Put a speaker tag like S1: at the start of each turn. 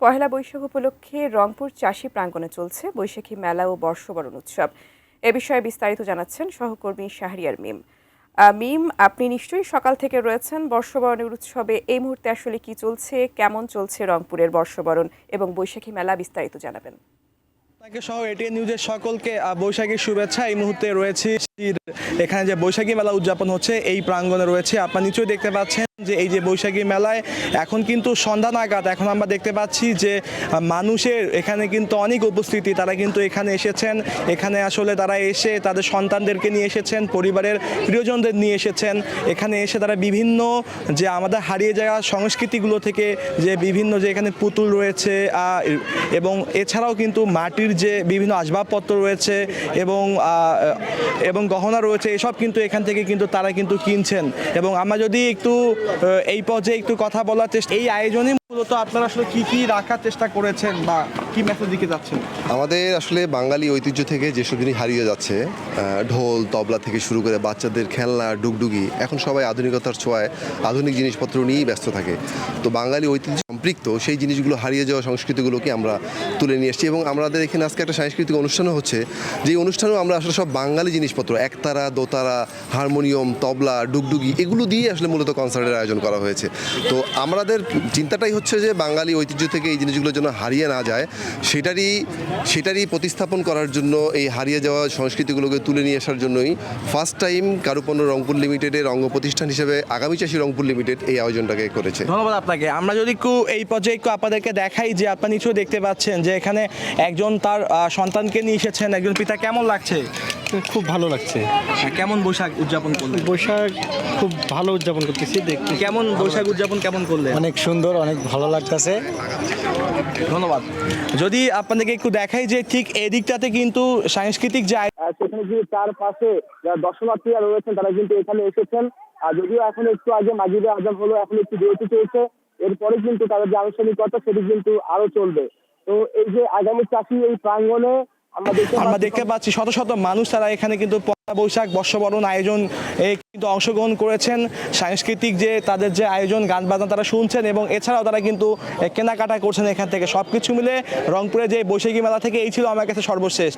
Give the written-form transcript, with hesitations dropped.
S1: পহেলা বৈশাখ উপলক্ষে রংপুর চাষী প্রাঙ্গণে চলছে বৈশাখী মেলা ও বর্ষবরণ উৎসব। এ বিষয়ে বিস্তারিত জানাচ্ছেন সহকর্মী শাহরিয়ার মিম। মিম, আপনি নিশ্চয়ই সকাল থেকে রয়েছেন বর্ষবরণের উৎসবে। এই মুহূর্তে আসলে কি চলছে, কেমন চলছে রংপুরের বর্ষবরণ এবং বৈশাখী মেলা, বিস্তারিত জানাবেন।
S2: আপনাকে সহ এটিএন নিউজের সকলকে বৈশাখীর শুভেচ্ছা। এই মুহূর্তে রয়েছে এখানে যে বৈশাখী মেলা উদযাপন হচ্ছে এই প্রাঙ্গণে রয়েছে। আপনারা নিশ্চয়ই দেখতে পাচ্ছেন যে এই যে বৈশাখী মেলায় এখন কিন্তু সন্ধ্যা নাগাদ এখন আমরা দেখতে পাচ্ছি যে মানুষের এখানে কিন্তু অনেক উপস্থিতি। তারা কিন্তু এখানে এসেছেন, এখানে আসলে তারা এসে তাদের সন্তানদেরকে নিয়ে এসেছেন, পরিবারের প্রিয়জনদের নিয়ে এসেছেন। এখানে এসে তারা বিভিন্ন যে আমাদের হারিয়ে যাওয়া সংস্কৃতিগুলো থেকে যে বিভিন্ন যে এখানে পুতুল রয়েছে এবং এছাড়াও কিন্তু মাটির যে বিভিন্ন আসবাবপত্র রয়েছে এবং গহনা রয়েছে, এসব কিন্তু এখান থেকে কিন্তু তারা কিন্তু কিনছেন। এবং আমরা যদি একটু এই পর্যায়ে একটু কথা বলার চেষ্টা, এই আয়োজনে মূলত আপনারা আসলে কি কি রাখার চেষ্টা করেছেন বা কি মেসেজ দিকে যাচ্ছেন?
S3: আমাদের আসলে বাঙালি ঐতিহ্য থেকে যেসব জিনিস হারিয়ে যাচ্ছে, ঢোল তবলা থেকে শুরু করে বাচ্চাদের খেলনা ডুগডুগি, এখন সবাই আধুনিকতার ছোঁয়ায় আধুনিক জিনিসপত্র নিয়েই ব্যস্ত থাকে। তো বাঙালি ঐতিহ্য সম্পৃক্ত সেই জিনিসগুলো হারিয়ে যাওয়া সংস্কৃতিগুলোকে আমরা তুলে নিয়ে এসেছি। এবং আমাদের এখানে আজকে একটা সাংস্কৃতিক অনুষ্ঠানও হচ্ছে, যেই অনুষ্ঠানেও আমরা আসলে সব বাঙালি জিনিসপত্র, একতারা দোতারা হারমোনিয়াম তবলা ডুগডুগি এগুলো দিয়ে আসলে মূলত কনসার্টের আয়োজন করা হয়েছে। তো আমাদের চিন্তাটাই হচ্ছে যে বাঙালি ঐতিহ্য থেকে এই জিনিসগুলো যেন হারিয়ে না যায়, সেটারই প্রতিস্থাপন করার জন্য, এই হারিয়ে যাওয়া সংস্কৃতিগুলোকে তুলে নিয়ে আসার জন্যই ফার্স্ট টাইম কারুপণ্য রংপুর লিমিটেডের অঙ্গ প্রতিষ্ঠান হিসেবে আগামী চাষী রংপুর লিমিটেড এই আয়োজনটাকে করেছে।
S2: ধন্যবাদ আপনাকে। আমরা যদি এই পর্যায়ে আপনাদেরকে দেখাই যে আপনারা নিশ্চয়ই দেখতে পাচ্ছেন যে এখানে একজন তার সন্তানকে নিয়ে এসেছেন, একজন পিতা। কেমন লাগছে?
S4: খুব ভালো লাগছে।
S2: কেমন বৈশাখ উদযাপন করলেন?
S4: বৈশাখ খুব ভালো উদযাপন করতেছি, দেখতে
S2: কেমন বৈশাখ উদযাপন কেমন করলেন?
S4: অনেক সুন্দর, অনেক ভালো লাগতেছে।
S2: ধন্যবাদ। যদি আপনাদেরকে একটু দেখাই যে ঠিক এদিকটাতে কিন্তু সাংস্কৃতিক যে
S5: সেখানে যে তার পাশে যারা দর্শনার্থীরা রয়েছেন তারা কিন্তু এখানে এসেছেন। আর যদিও এখন একটু আগে মাগরিবে আযান হলো, এখন একটু বিরতি চলছে, এরপরে কিন্তু তাদের যে আনুষ্ঠানিকতা সেটি কিন্তু আরো চলবে। তো এই যে আগামী চাষী এই প্রাঙ্গণে
S2: আমরা দেখতে পাচ্ছি শত শত মানুষ, তারা এখানে কিন্তু পয়লা বৈশাখ বর্ষবরণ আয়োজন কিন্তু অংশগ্রহণ করেছেন। সাংস্কৃতিক যে তাদের যে আয়োজন, গান বাজনা তারা শুনছেন এবং এছাড়াও তারা কিন্তু কেনাকাটা করছেন এখান থেকে। সবকিছু মিলে রংপুরে যে বৈশাখী মেলা থেকে এই ছিল আমার কাছে সর্বশেষ।